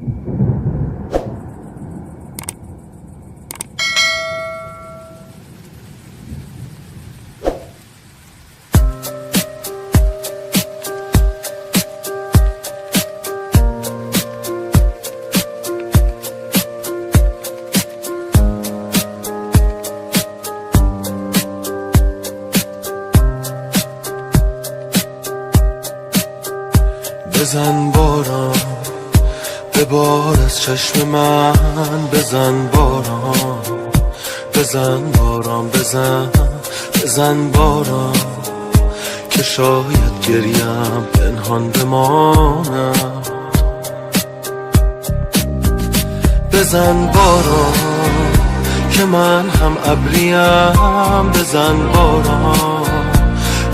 بزن باران به بار از چشم من، بزن باران، بزن باران، بزن باران که شاید گریم پنهان بمانم. بزن باران که من هم ابریم، بزن باران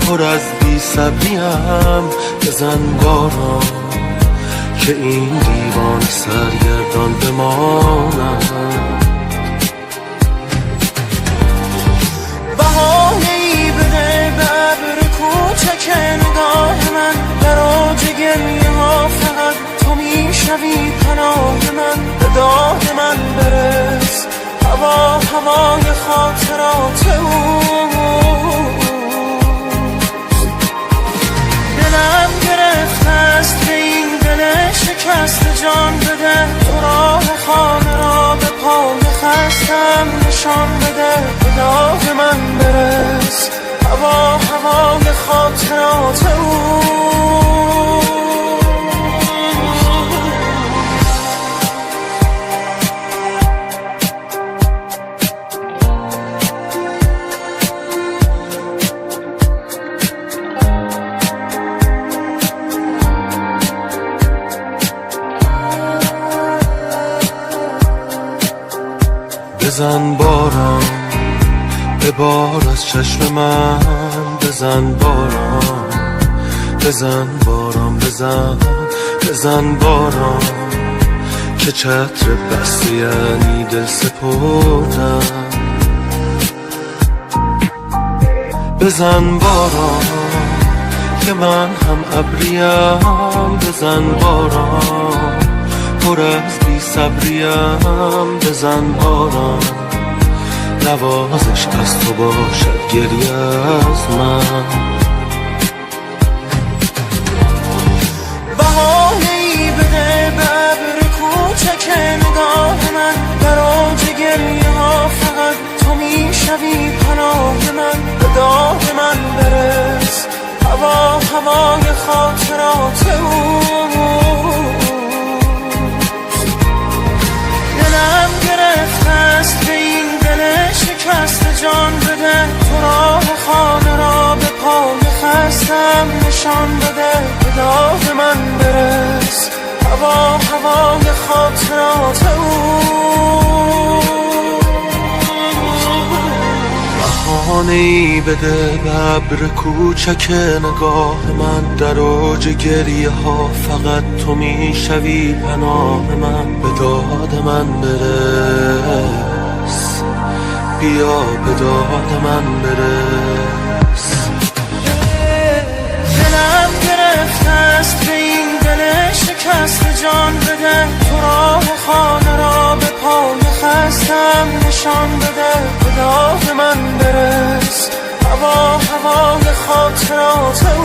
پر از بی صبریم، بزن باران که این دیوان سرگردان بمانم. بهانه‌ای بده به ابر کوچک نگاه من، در اوج گریه ها فقط تو میشوی پناه من. به داد من برس هوا هوای خاطرات او، دلم گرفته است به این دل شکست، جان بده تو راه خانه را به پای خستم نشان بده. به داد من برس هوا هوای خاطرات او. بزن باران به بار از چشم من، بزن باران، بزن باران، بزن باران که چتر بسته یعنی دل سپردم. بزن باران که من هم ابریم، بزن باران پر از بی صبریم، بزن باران نوازش از تو باشد گریه از من. بهانه‌ای بده به ابر کوچک نگاه من، در اوج گریه ها فقط تو میشوی پناه من. به داد من برس هوا هوای خاطرات او، دلم گرفته است به این دل شکست، جان بده تو راه خانه را به پای خستم نشان بده. به داد من برس هوا هوای خاطرات او. بهانه‌ای بده به ابر کوچک نگاه من، در اوج گریه ها فقط تو میشوی پناه من. به داد من برس بیا، به داد من برس. دلم گرفته است به این دل شکست، جان بده تو راه خانه را به پای خستم نشان بده. به داد من برس هوا هوای خاطرات او.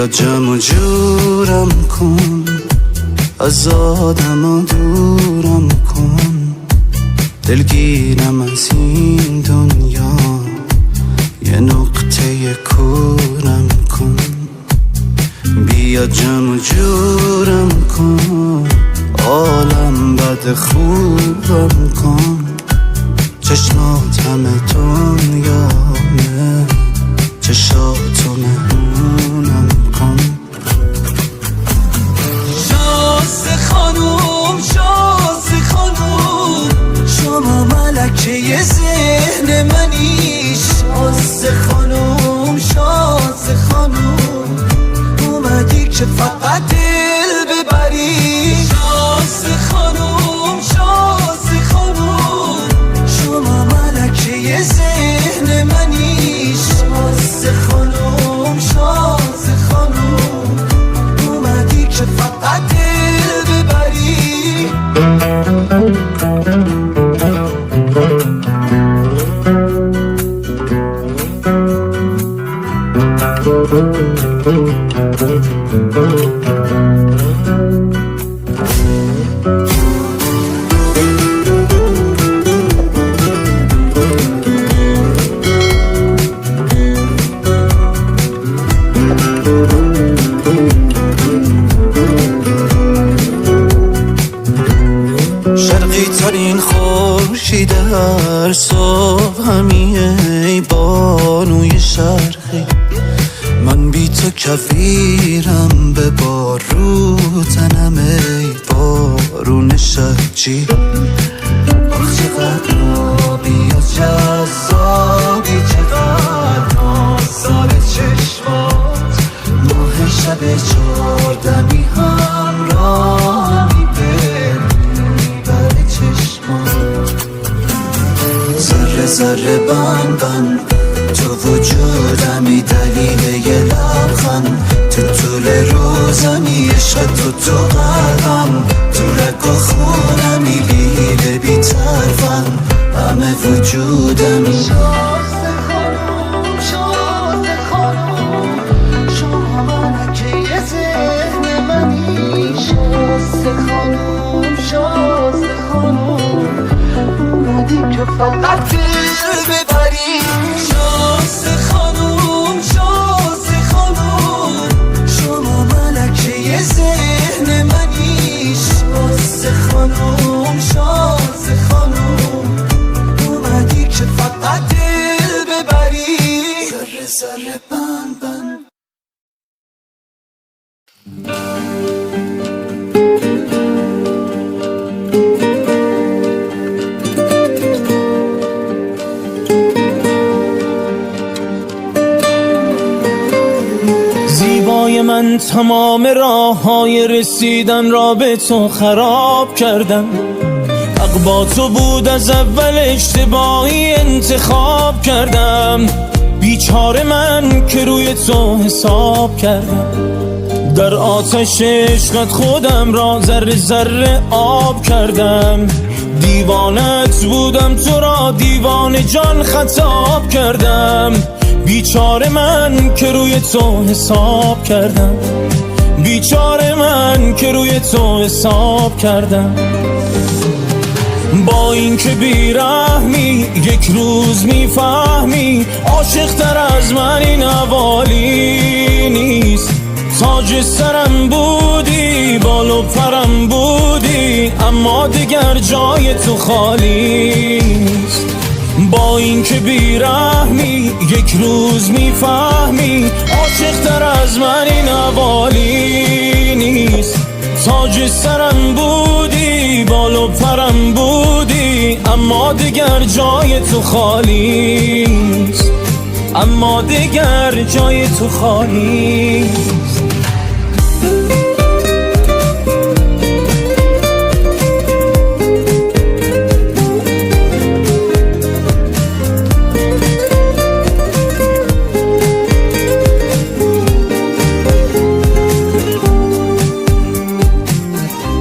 بیا جمع جورم کن، از آدم دورم کن، دلگیرم از این دنیا، یه نقطه کورم کن. بیا جمع جورم کن، عالم بد خوبم کن، چشمات همه دنیامه، چشاتو مهمونم کن. شازده خانوم، شازده خانوم، شما ملکه ذهن منی. شازده خانوم، شازده خانوم، اومدی که فقط دل ببری. شازده خانوم، شازده خانوم، شما ملکه ذهن منی. شازده خانوم، شازده خانوم، اومدی که فقط دل ببری. شرقی ترین خورشید هر صبح همیه، ای بانوی شرقی، من بی تو کفیرم به بارو تنم، ای بارون شجی. آخ چقدر آبی و جذابی، چقدر نازال چشمات، ماه شب چهاردمی همراهمی بر چشمات. ذره ذره بند بند تو وجودمی، دلیل یه لبخند تو طول روزمی، عشق تو قلبم، تو رگ و خونمی، بی حیله بی طرفم، همه وجودمی. شازده خانوم، شازده خانوم، شما ملکه ذهن منی. شازده خانوم، شازده خانوم، اومدی که فقط دل ببری. شازده خانوم، شازده خانوم، شما ملکه ذهن منی. شازده خانوم، شازده خانوم، اومدی که فقط دل ببری. ذره ذره بند بند. زیبای من تمام راههای رسیدن را به تو خراب کردم. حق با تو بود، از اول اشتباهی انتخاب کردم. بیچاره من که روی تو حساب کردم. در آتش عشقت خودم را ذره ذره آب کردم. دیوانت بودم، تو را دیوانه جان خطاب کردم. بیچاره من که روی تو حساب کردم. بیچاره من که روی تو حساب کردم. با این که بیرحمی یک روز میفهمی، عاشق تر از من این حوالی نیست. تاج سرم بودی، بال و پرم بودی، اما دیگر جای تو خالی نیست. با این که بیرحمی یک روز میفهمی، عاشق تر از من این حوالی نیست. تاج سرم بودی، بال و پرم بودی، اما دیگر جای تو خالی نیست. اما دیگر جای تو خالی نیست.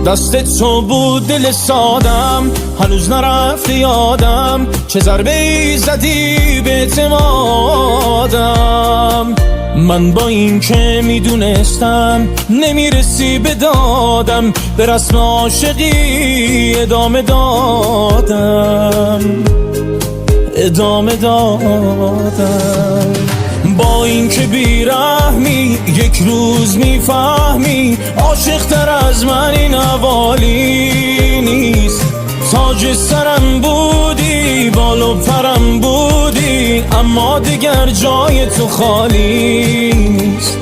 دست تو بود دل سادم، هنوز نرفت یادم چه ضربه ای زدی به اعتمادم. من با این که میدونستم نمیرسی به دادم، به رسم عاشقی ادامه دادم. با این که بیرحمی یک روز میفهمی عاشق تر از من این حوالی نیست. تاج سرم بودی، بال و پرم بودی، اما دیگر جای تو خالی نیست.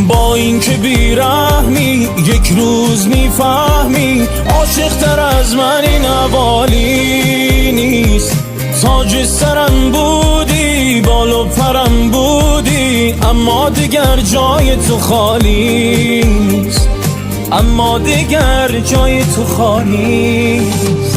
با این که بیرحمی یک روز میفهمی عاشق تر از من این حوالی نیست. تاج سرم بودی، بال و پرم بودی، اما دیگر جای تو خالی نیست. اما دیگر جای تو خالی نیست.